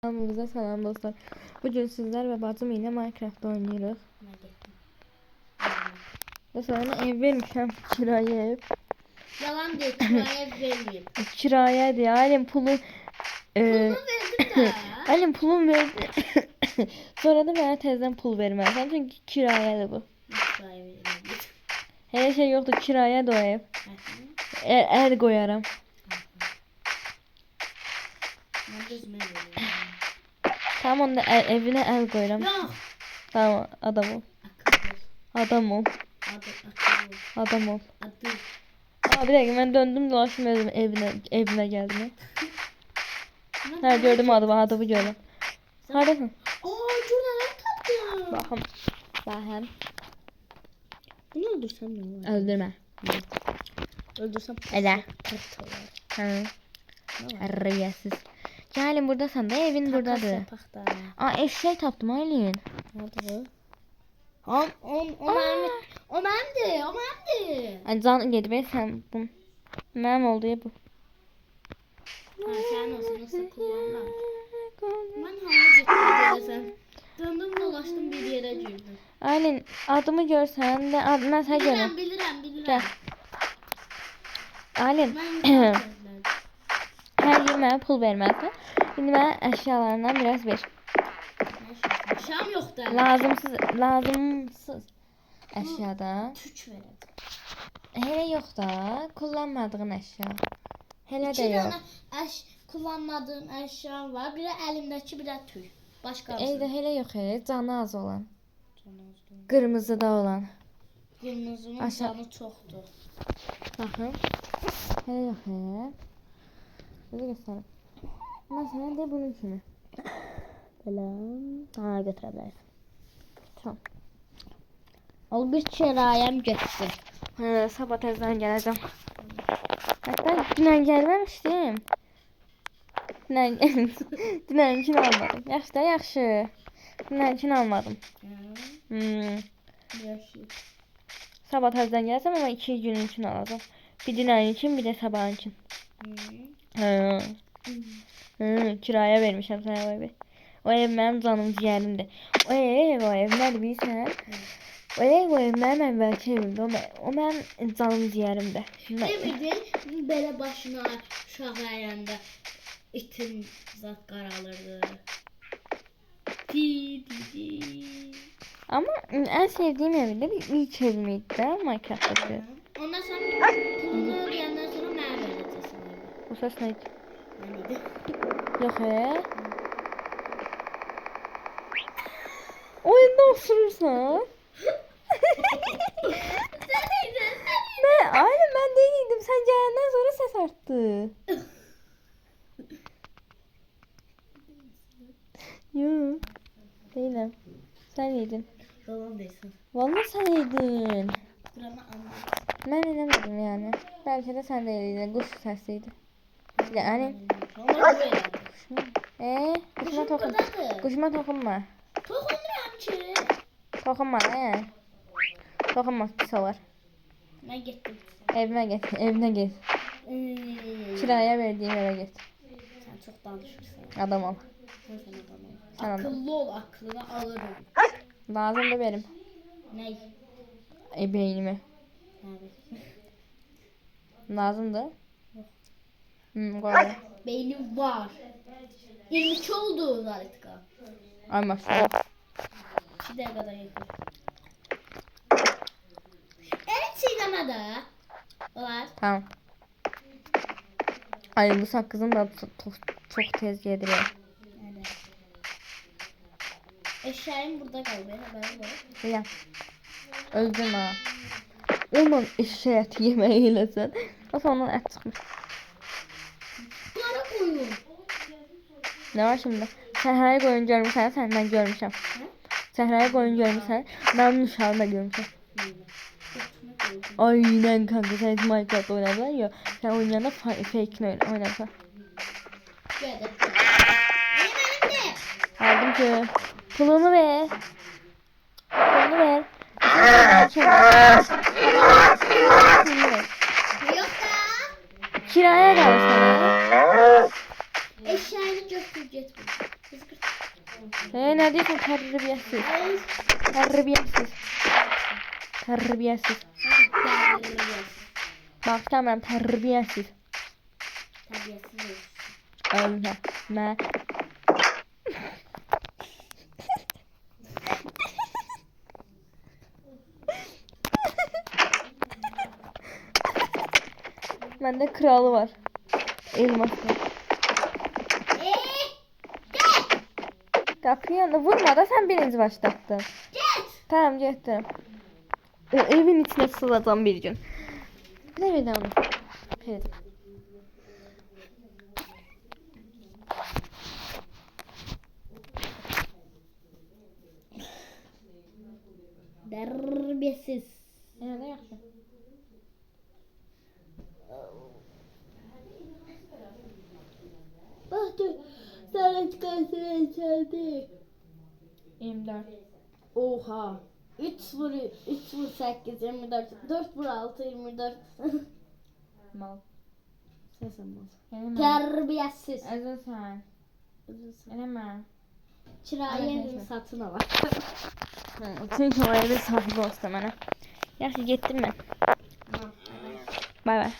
Kanalımıza selam dostlar. Bugün sizler ve bacım ile Minecraft oynuyoruz. Ve sonra ev vermişim kiraya ev. Yalan değil, kiraya vermeyeyim. Kiraya diye ailem pulu Pulumu verdim de. ailem pulum verdi. Sonra da bana teyzem pul vermez. Çünkü kiraya da bu. Kiraya vermeyeyim. Her şey yoktu, kiraya da o ev. El koyarım. Ben gözüme veriyorum. Tamam onda evine el koyarım. Yok. Tamam adam ol. Akıl ol. Adam ol. Akıl ol. Adam ol. Adı. Bir dakika ben döndüm dolaştım evine geldim. Ha gördüm adamı gördüm. Neredesin? Şurada ne tatlı. Bakın. Bakın. Bunu öldürsem ne olur? Öldürme. Öldürsem Ele. pırtılar. Hı. Arıyasız. Gelin buradasın da evin buradadır. Sapakta. Eşek taptım Aylin. Nerede bu? O benimdi. Ay can geldi be sen bu. Mənim oldu ya bu. Ha sen olsun nasıl kullanma. Ben hala gittim. Döndüm dolaştım bir yere girdim. Aylin adımı görsen de adına sen görün. Bilirim. Gel. Aylin. Ben Her gün mənə pul verməzdi. Şimdi mən əşyalarından biraz ver. Şam yok da. Lazımsız əşyadan. Tüç verin. Hele yok da kullanmadığın əşya. Hele İki de yok. tane kullanmadığım eşyam var. Biri elimdeki, biri tüy. Başka Evde hele yok hele canı az olan. Kırmızıda olan. Kırmızının Aşağı- canı çoktu. Bakın. Hele yok hele. Size göstereyim. Mesela de bunun kimi. Böyle. Ha götürebiliriz. Tamam. Ol bir çerayem geçti. Sabah tezden geleceğim. Hatta dünən gəlməmişdim. Dünənkini almadım. Yaxşı da yaxşı. Dünənkini almadım. Sabah tezden gelsem ama 2 günün için alacağım. Bir dünən için bir de sabahın için. Kiraya vermişim sana o evi. O ev benim canım ciğerimdir. O ev nerede bilirsən? O ev benim əvvəlki evimdir. O benim canım ciğerimdir. Demirdin böyle başına uşaq əyəndə itin zat qaralırdı. Ama en sevdiğim evde bir ilk evimiydi de Minecraft'taki. Ondan sonra pulunu ödəyəndən sonra mənə verəcəksən evi. O ses neydi? Neydi? Yok Oyunda osurursan. Aynen ben değildim. Sen gelenden sonra ses arttı. Yok. Değilim. Sen yedin. Yalan değilsin. Vallahi sen yedin. Buramı anladım. Ben inemedim yani. Belki de sen de yedin. Kuş sesliydi. Yani. Ama böyle. Kuşuma dokunma. buradadır. Kuşuma dokunma. Toxunmuram ki. Dokunma Dokunma pis olur. Ben gittim. Evine git. Kiraya verdiğim eve git. Sen çok danışırsın. Adam ol. Sen Sen akıllı ol, aklını alırım. Lazım da benim. Ney? Beynimi. Evet. Lazım da. Kolay. Beynim var. 22 oldu artık. Ay maşallah. 2 dakikada yakın. Evet sinemada. Var. Tamam. Ay bu sakızın da çok tez yediriyor. Evet. Eşeğim burada kaldı. Haberim var. Ya. Öldüm ha. Ondan eşeğe eti yemeğiyle sen. Nasıl ondan et çıkmış. Bunlara koyun. Ne var şimdi? Səhraya koyun görmüşsən, səndən görmüşəm. Səhraya koyun görmüşsən, mən uşağını da görmüşəm. Aynen kanka sen hiç Minecraft oynadın ya. Sen oynayanda fake'ini oynadın. Geldi. Aldım ki. Pulunu ver. Pulunu ver. Pulunu ver. Yok da. Kiraya da sana. Eşeğini götür git. Ne diyorsun terbiyesiz. Terbiyesiz. Terbiyesiz. Bak tamam terbiyesiz. Öyle. Ne? Bende kralı var. Elmaslı. Kapıyı yanında vurma da sen birinci başlattın. Tamam gittim. O evin içine sığacağım bir gün. Ne bileyim onu. Ferit. Terbiyesiz. Ne yaptın? Bak dur. Sana çıkarsın içeride. 24. Oha. 3 vur 8 24 4 vur 6 24. Mal. Ses olmaz. Eleme. Terbiyesiz. Özür sen. Eleme. Kiraya evini satın al. Çünkü o evde sahibi olsun bana. Yaxşı gittim ben. Bay bay.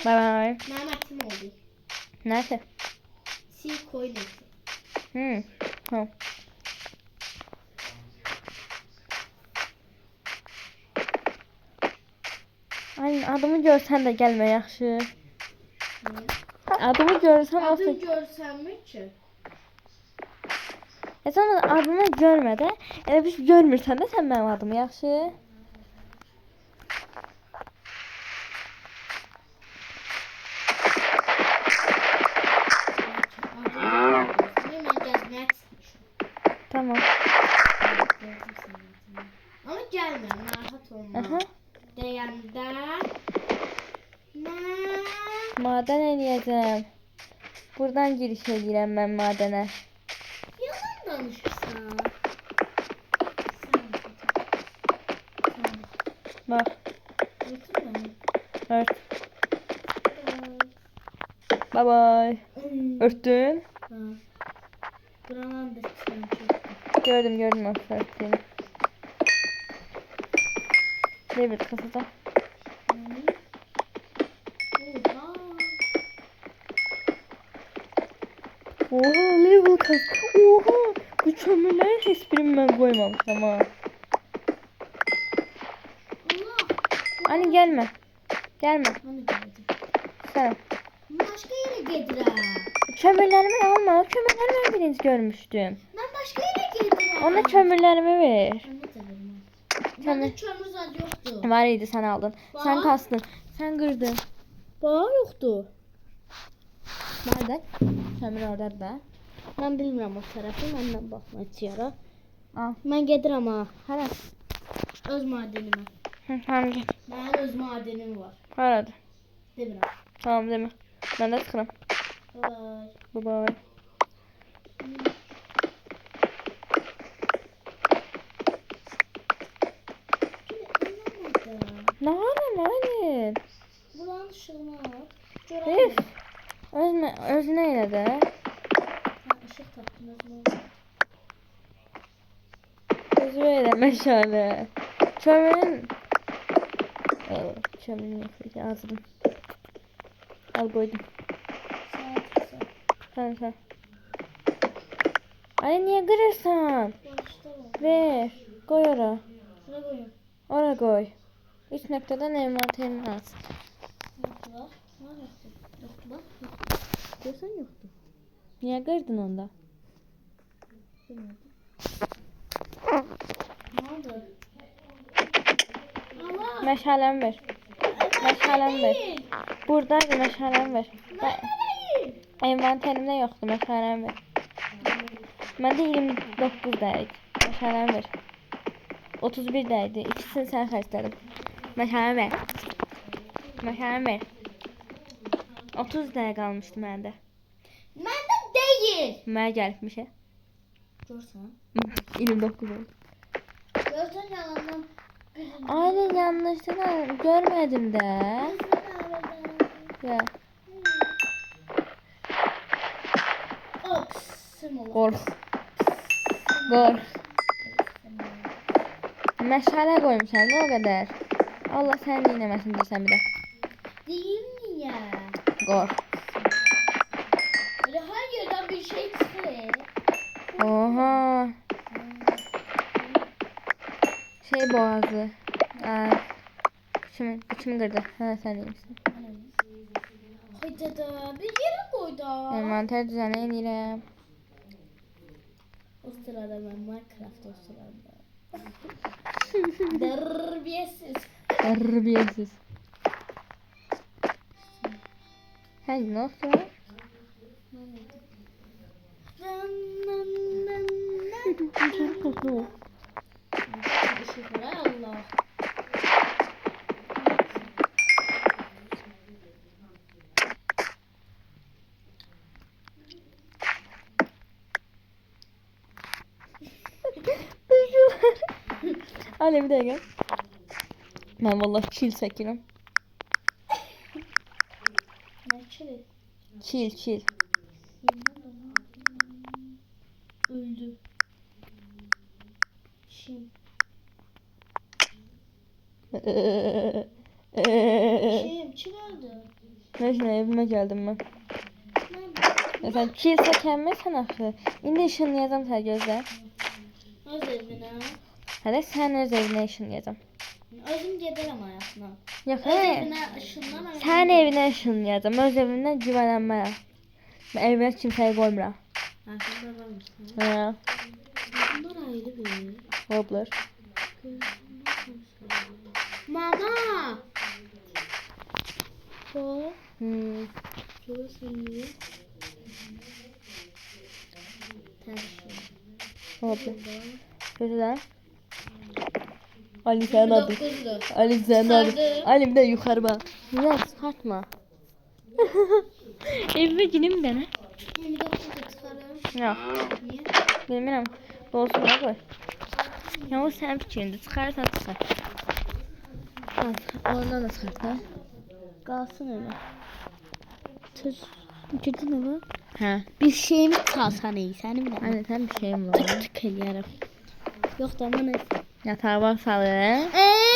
Bay bay. Mehmet'im oldu. Nerede? Koyuyorsun. Tamam. Ay adımı görsen de gelme yaxşı. Adımı görsen olsun. Adın görsen mi ki? Sen adımı görme de. Elə bir görmürsən də sən mənim adımı yaxşı. Tamam. Ama gelme, rahat olma. Aha. Deyəndə Maden eləyəcəm. Buradan giriş edirəm mən madənə. yalan danışırsan. Bax, ört. Bye bye. Örtdün? Buranın da çıkan Gördüm örtdüğünü. Ne bir kasada. Oha level kas. Oha bu çömürlerin hiçbirini ben koymamışım ha. Hani gelme. Gelme. Sen. Başka yere gedirəm. Çömürlerimi alma. O çömürlerimi ben birinci görmüştüm. Ben başka yere gedirəm. Ona çömürlerimi ver. Bende kömür zad yoktu. Var idi sen aldın. Sen Bak. kastın. Sen kırdın. Bana yoktu. Nerede? Kömür orada da. Ben bilmirəm o tərəfi, məndən baxma içiyara. Al. Mən gedirəm ha. Hara? Öz madenimə. Tamam gel. Mənim öz madenim var. Haradı? Demirəm. Tamam deme. Ben de tıkırım. Bye. Bye bye. Ne var lan? Buranın ışığını al. Üf. Özüne elə də. Işıq tapdım özümə. Özü elə məşale. Çömürün. Çömürün yox. Yazdım. Al koydum. Sen. Ay niye kırırsan? Ver. Koy ora. Şuraya koyayım. Ora koy. 3 noktadan envanterini az. Yoktu bak. Var yoktu. Yoktu bak. Görsen yoktu. Niye kırdın onda? Bilmiyorum. Ne oldu? Allah. Meşalem ver. Meşalem ver. Değil. Buradaydı meşalem ver. Değil. Envanterimde yoktu meşalem ver. Bende 29'daydı. Meşalem ver. 31'daydı. İkisini sen xərclədin. Meşalem ver. Meşalem ver. 30 dəqiqə qalmışdı məndə. Məndə değil. Mənə gəlibmişə. Görsən. 29 oldu. Görsən yalandan. Aynen yanlışlıkla görmedim de. Ya. Ops. Kork. Qor. Məşələ qoymuşam da o qədər. Allah səni dinləməsin desəm bir də. Değil niye? Qor. Böyle her yerden bir şey çıkıyor. Oha. Şey boğazı. Aa. Kıçımı kırdı. Ha sen iyimsin. Haydi da bir yere koy da. Envanter düzəni edirəm. O sırada ben Minecraft o sırada. Terbiyesiz. Terbiyesiz. Hey nasıl? Şükür Allah. Ali bir dəqiqə. Mən vallahi çil çəkirəm. Ne çile? Çil. Öldü. Şimdi. Çil öldü. Neyse evime geldim ben. Nerede? Ya sen çil çəkənməsən axı. İndi işınlayacağım sən gözlə. Öz evine. Hələ sən öz evinə işınlayacağım. Özüm giderim hayatına. Yox, Öz hə. evine ışınlan. Sən evinə işınlayacağım. Öz evindən güvənənməyəm. Mən evimə kimsəyi qoymuram. Aslında varmışsın. Hə. Bunlar ayrı bir. Hoplar. Mama. O. Şurası niye? Ters. Hoplar. Gözlə. Ali sen adı. 29'du. Ali sen adı. Çıkardım. Ali bir de yukarı bak. Ya çıkartma. Evime gireyim de ne? 29'du çıkarım. Yok. Niye? Bilmiyorum. Olsun da koy. Ya o sen fikrinde çıkarsan çıkar. Ondan da çıkart ha. Kalsın öyle. Tuz. Girdin mi? He. Bir şeyimi çalsan iyi senin de. Hani sen bir şeyim var. Tık eləyərəm. Yox da mən neyse. Yatağa bak salın.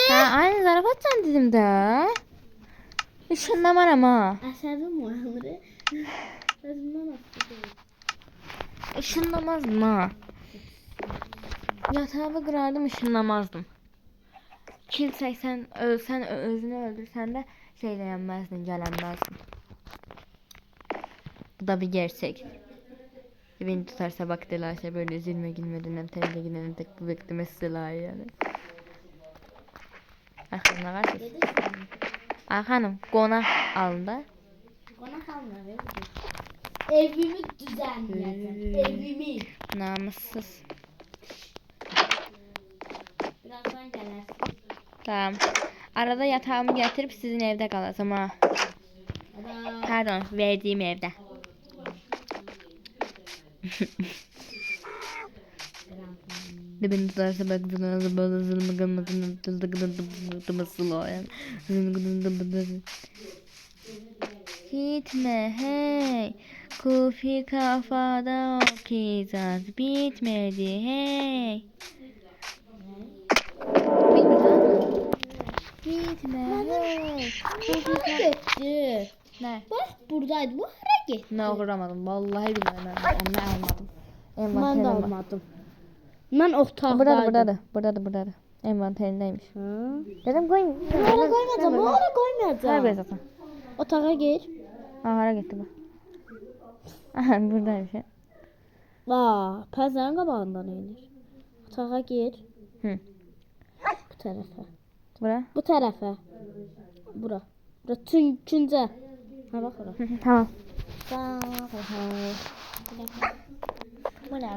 Ha aynı zarafat sen dedim de. Işınlamam ama. Əsəbim oyanır. Özümdən atdım. Işınlamazdım ha. Yatağı kırardım ışınlamazdım. Kil çəksən, ölsən, özünü öldürsən də şeyləyənməzdin, gələnməzdin. Bu da bir gerçek. Beni tutarsa bak telaşa böyle üzülme gülmeden temizle gülmeden tek bu bekleme silahı yani. Arkanına karşı. Arkanım konak alında. Qonaq almır. Evimi düzenləyəcəm. Evimi. Namussuz. Birazdan gələrsən. Tamam. Arada yatağımı getirip sizin evde kalacağım ha. Ada. Pardon verdiğim evde. De beni tutarsa bak gitme hey. Kufi kafada o kizaz bitmedi hey. Gitme hey. Hara getdi? Ne? Bax buradaydı. Bu hara getdi? Ne uğramadım. Vallahi billahi ben almadım. Mən də almadım. Mən otaqdaydım. Buradadır. Envanterindeymiş. Hı? Dedim koyayım. Ora qoymayacağam. Ora qoymayacağım. Hara zaten. Otağa gir. Hara gitti bu. Aha buradaymış. Vaa, pəncərənin qabağından eynir. Otağa gir. Hı. Bu tərəfə. Bura. Bu tərəfə. Bura. Bura üçüncə. Ha bax ora. Tamam. Bu nə?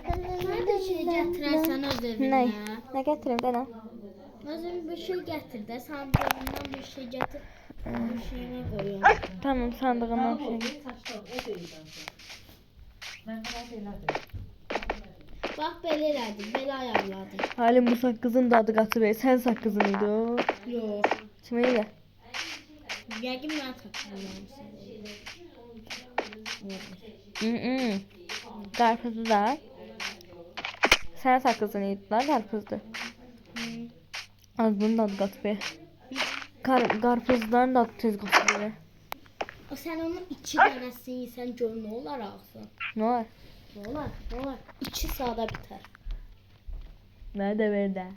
Mən də şey gətirərsən öz Ne? evinə. Ne getireyim dene. Özün bir şey gətir də, sandığından bir şey gətir. Bir şeyinə qoyun. Tamam sandığımdan bir şey. Bax belə elədim, belə ayarladım. Halim bu sakkızın da adı katı bey. Sen sakkızın idi o. Yox. Kimeyle? Yəqin mən tapıram. Hı. Qarpızı da. Sən sakızını yediler, qarpızdı. Az bunun dadı qatı be. Qarpızların dadı tez qatı be. O sen onun 2 dənəsini yesen gör ne olar ağzın. Ne var? Ne olar? Ne olar? 2 saata biter. Nerede verdi?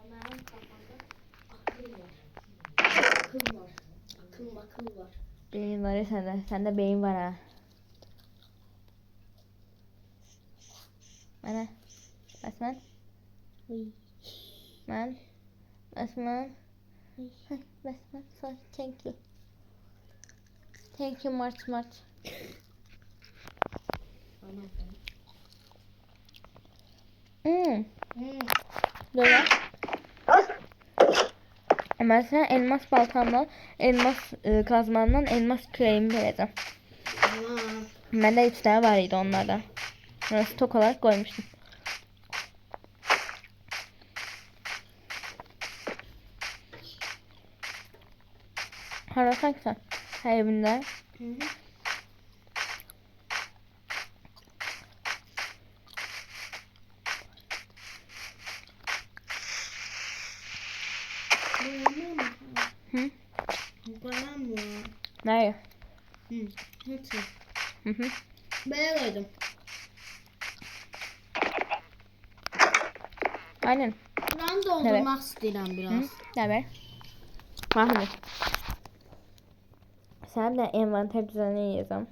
Benim kafamda akıl var. Akıl var. Akıl var. Beyin var ya sende. Sende beyin var ha. Bana. Basman. Man. Basman. Basman. Sorry. Thank you. Thank you much much. Böyle. Ama sen elmas baltamla, elmas kazmanla elmas küreğimi vereceğim. Bende 3 tane var idi onlardan. Ben stok olarak koymuştum. Harasa sen. Her evinde. Hı? Bana mı? Nerede? Nasıl? Hı hı. Böyle koydum. Aynen. Ben doldurmak istedim biraz. Hı? Ne haber? Mahmut. Sen de envanter düzenleyeceğim.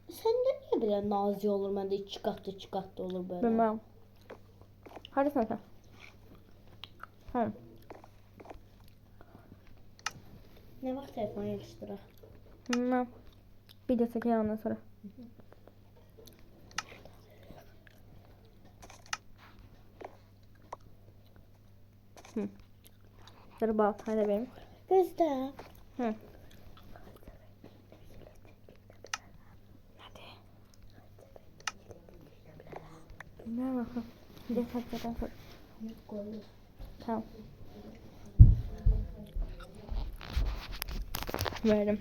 Sen de niye böyle nazi olur? Ben de çıkarttı olur böyle. Bilmem. Hadi sen. Hı. Ne vakit telefon yarıştıra? Bilmem. Video çekeyim ondan sonra. Hı. Dur bak hadi benim. Gözde. Hı. Ne bakalım. Bir de saklıdan sonra. Tamam. Verdim.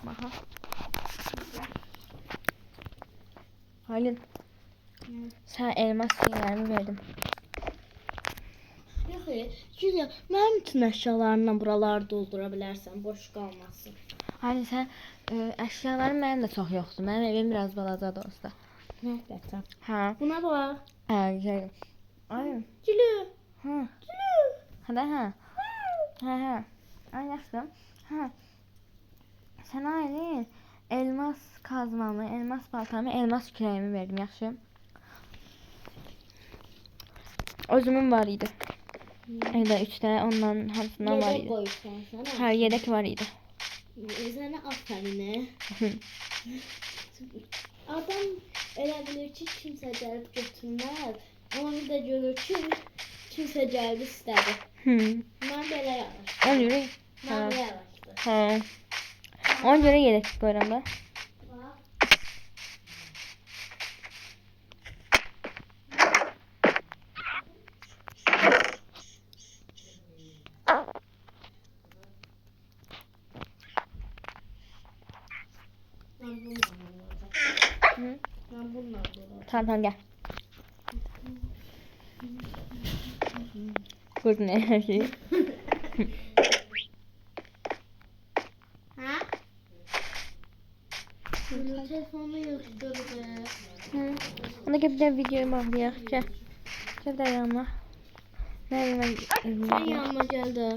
Aha. Halil. Sen elmas şeylerimi verdim. Yok hayır. Julia, ben bütün eşyalarından buraları doldurabilirsen boş kalmasın. Halil sen eşyalarım benim de çok yoktu. Benim evim biraz balacadı olsa. Ne yapacağım? Ha. Buna bak. Güzel. Aynen. Julia. Ha. Julia. Hadi ha. Ha. Ay yaxşı. Ha. Sen Aylin elmas kazmamı, elmas baltamı, elmas küreğimi verdim yaxşı. Özümün var idi. Evde 3 tane onların hamısından var Yedek idi. koysan sana. Her yedek var idi. Sana aferin. Adam elə bilir ki, kimsə gəlib götürməz. Amma bir də görür ki, kimsə gəlib istədi. Mən belə yavaşdım. Ona göre Mən belə yavaşdım. ha. Ona göre yedek koyuram da. Ben bununla olacağım. Tamam gel. Gördün her şeyi. Ha? Telefonu yoktur be. Ona gel bir de videoyu bağlayalım. Gel. Gel de yanıma. Nerede Sen yanıma geldin.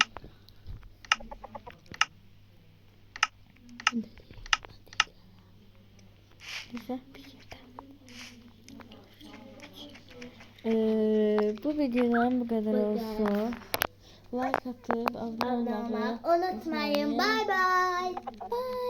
Güzel. Bu videodan bu kadar olsun. Like atıp abone olmayı Unutmayın. Bye bye. Bye.